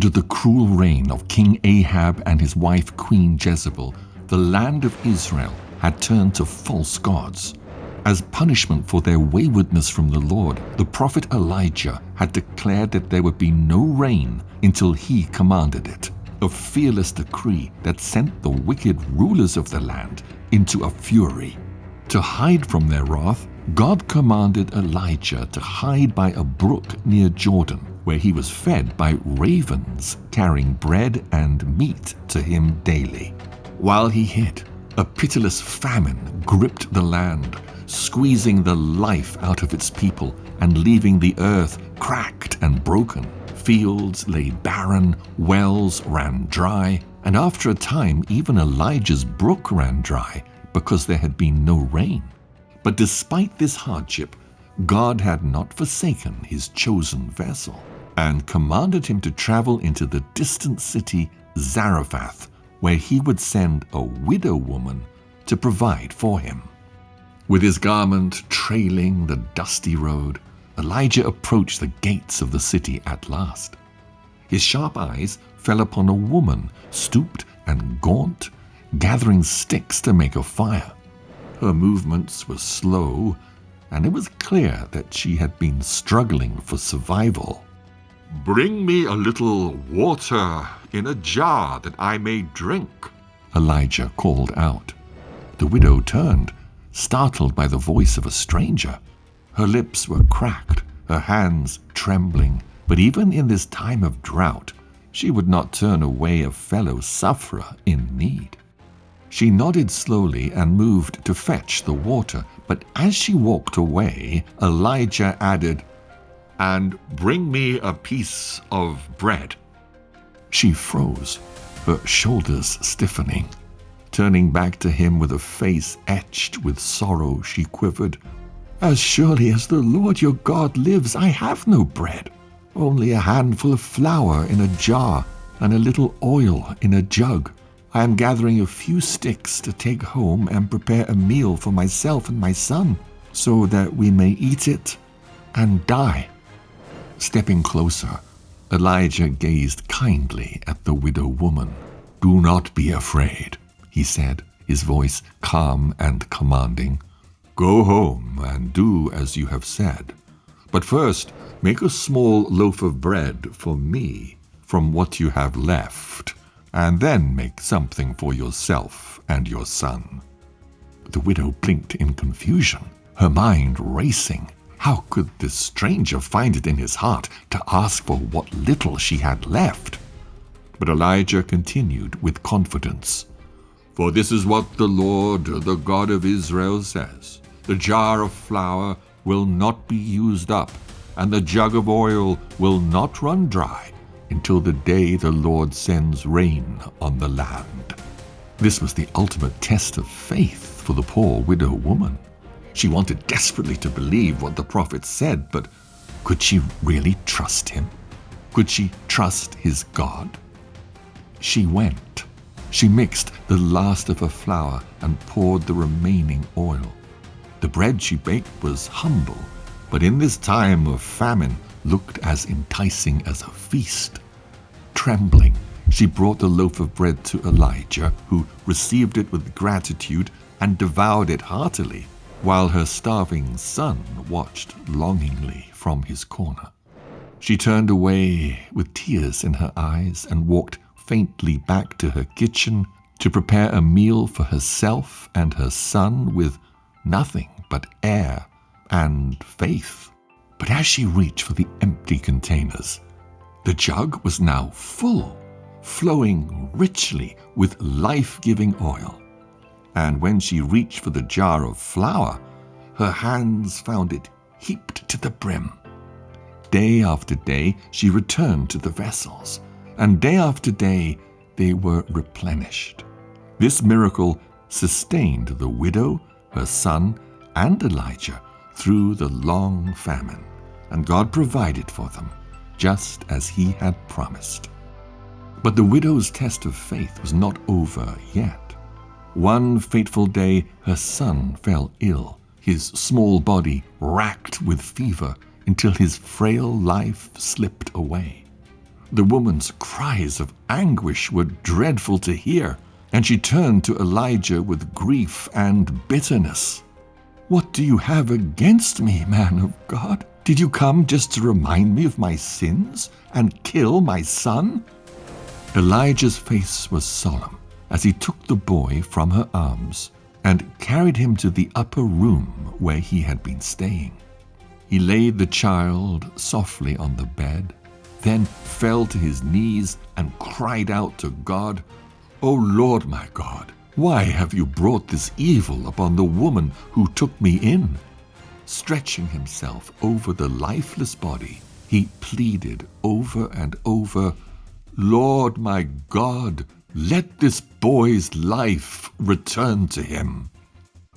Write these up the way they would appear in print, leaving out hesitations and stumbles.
Under the cruel reign of King Ahab and his wife Queen Jezebel, the land of Israel had turned to false gods. As punishment for their waywardness from the Lord, the prophet Elijah had declared that there would be no rain until he commanded it, a fearless decree that sent the wicked rulers of the land into a fury. To hide from their wrath, God commanded Elijah to hide by a brook near Jordan, where he was fed by ravens carrying bread and meat to him daily. While he hid, a pitiless famine gripped the land, squeezing the life out of its people and leaving the earth cracked and broken. Fields lay barren, wells ran dry, and after a time even Elijah's brook ran dry because there had been no rain. But despite this hardship, God had not forsaken his chosen vessel and commanded him to travel into the distant city Zarephath, where he would send a widow woman to provide for him. With his garment trailing the dusty road, Elijah approached the gates of the city at last. His sharp eyes fell upon a woman, stooped and gaunt, gathering sticks to make a fire. Her movements were slow, and it was clear that she had been struggling for survival. "Bring me a little water in a jar that I may drink," Elijah called out. The widow turned, startled by the voice of a stranger. Her lips were cracked, her hands trembling, but even in this time of drought, she would not turn away a fellow sufferer in need. She nodded slowly and moved to fetch the water, but as she walked away, Elijah added, "And bring me a piece of bread." She froze, her shoulders stiffening. Turning back to him with a face etched with sorrow, she quivered, "As surely as the Lord your God lives, I have no bread, only a handful of flour in a jar and a little oil in a jug. I am gathering a few sticks to take home and prepare a meal for myself and my son, so that we may eat it and die." Stepping closer, Elijah gazed kindly at the widow woman. "Do not be afraid," he said, his voice calm and commanding. "Go home and do as you have said. But first, make a small loaf of bread for me from what you have left, and then make something for yourself and your son." The widow blinked in confusion, her mind racing. How could this stranger find it in his heart to ask for what little she had left? But Elijah continued with confidence, "For this is what the Lord, the God of Israel, says. The jar of flour will not be used up, and the jug of oil will not run dry until the day the Lord sends rain on the land." This was the ultimate test of faith for the poor widow woman. She wanted desperately to believe what the prophet said, but could she really trust him? Could she trust his God? She went. She mixed the last of her flour and poured the remaining oil. The bread she baked was humble, but in this time of famine looked as enticing as a feast. Trembling, she brought the loaf of bread to Elijah, who received it with gratitude and devoured it heartily, while her starving son watched longingly from his corner. She turned away with tears in her eyes and walked faintly back to her kitchen to prepare a meal for herself and her son with nothing but air and faith. But as she reached for the empty containers, the jug was now full, flowing richly with life-giving oil. And when she reached for the jar of flour, her hands found it heaped to the brim. Day after day she returned to the vessels, and day after day they were replenished. This miracle sustained the widow, her son, and Elijah through the long famine, and God provided for them, just as he had promised. But the widow's test of faith was not over yet. One fateful day, her son fell ill, his small body racked with fever until his frail life slipped away. The woman's cries of anguish were dreadful to hear, and she turned to Elijah with grief and bitterness. "What do you have against me, man of God? Did you come just to remind me of my sins and kill my son?" Elijah's face was solemn as he took the boy from her arms and carried him to the upper room where he had been staying. He laid the child softly on the bed, then fell to his knees and cried out to God, "O Lord my God, why have you brought this evil upon the woman who took me in?" Stretching himself over the lifeless body, he pleaded over and over, "Lord my God, let this boy's life return to him."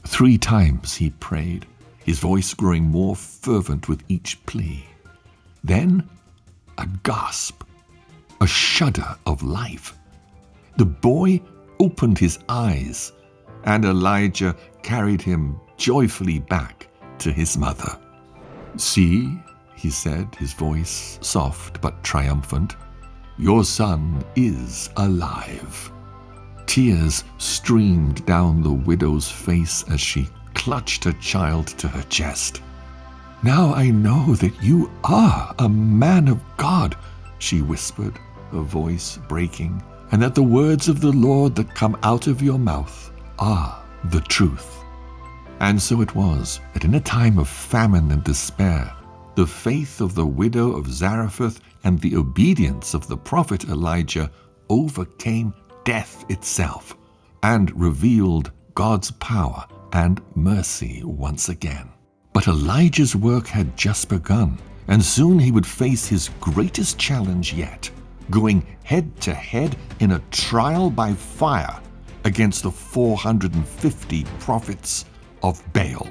3 times he prayed, his voice growing more fervent with each plea. Then a gasp, a shudder of life. The boy opened his eyes, and Elijah carried him joyfully back to his mother. "See," he said, his voice soft but triumphant, "your son is alive." Tears streamed down the widow's face as she clutched her child to her chest. "Now I know that you are a man of God," she whispered, her voice breaking, "and that the words of the Lord that come out of your mouth are the truth." And so it was that in a time of famine and despair, the faith of the widow of Zarephath and the obedience of the prophet Elijah overcame death itself and revealed God's power and mercy once again. But Elijah's work had just begun, and soon he would face his greatest challenge yet, going head to head in a trial by fire against the 450 prophets of Baal.